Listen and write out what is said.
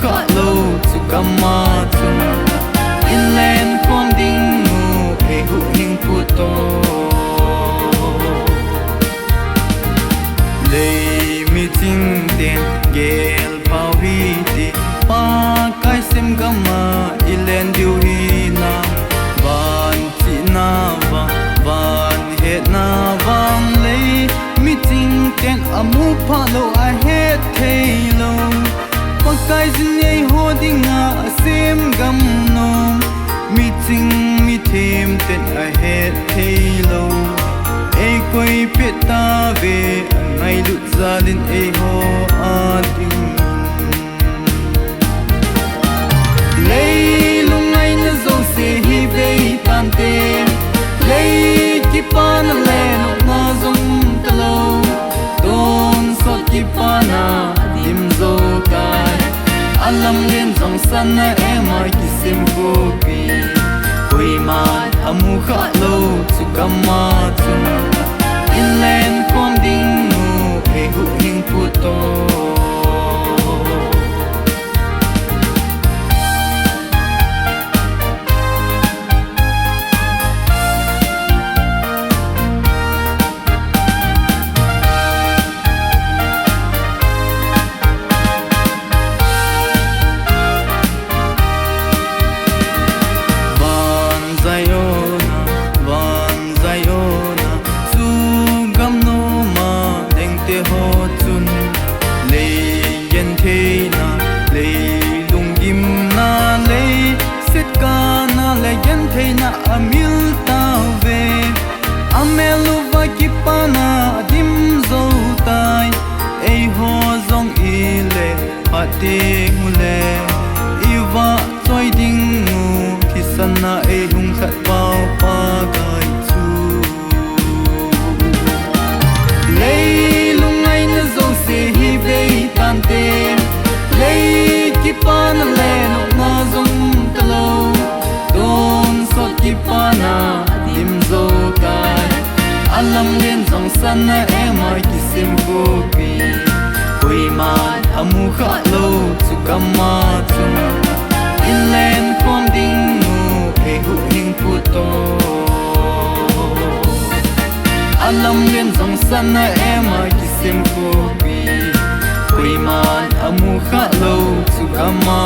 khá lâu chu kama chung in len khom ding mu he hu hing pu to lei mi ting den gel pau hi ti pa kai sem gama ilen diu hi na van chi na va van he na vang lei mi ting den amu pha lo a he thei lo pa kai zin ei ho ding a sem gam nom mi ting mi them ten a he thei lo ei koi pe ta ve ngai lu zalin ei ho a ding lei lung ngai na zo se hi ve tan te lei ki pa na le no na zong ta lo don so ki pa na dim zo kai alam len zong san na e mai ki sim ko pi koi ma amu kha lo chu kama chung in len kon ding mu he hu hing pu to amil ta ve amelu va ki pana dim zo tai ei ho zong ile pate hule iwa choi ding mu kisana ei hung khat pau pa gai chu lei lung ai na zo se hi ve tan te lei ki pana le no na zong ta lo ki pana dim zo kai alam len zong san na e mai ki sim ko pi koi ma amu kha lo chu kama chung in len kon ding mu he hu hing pu to alam len zong san na e mai ki sim ko pi koi ma amu kha lo chu kama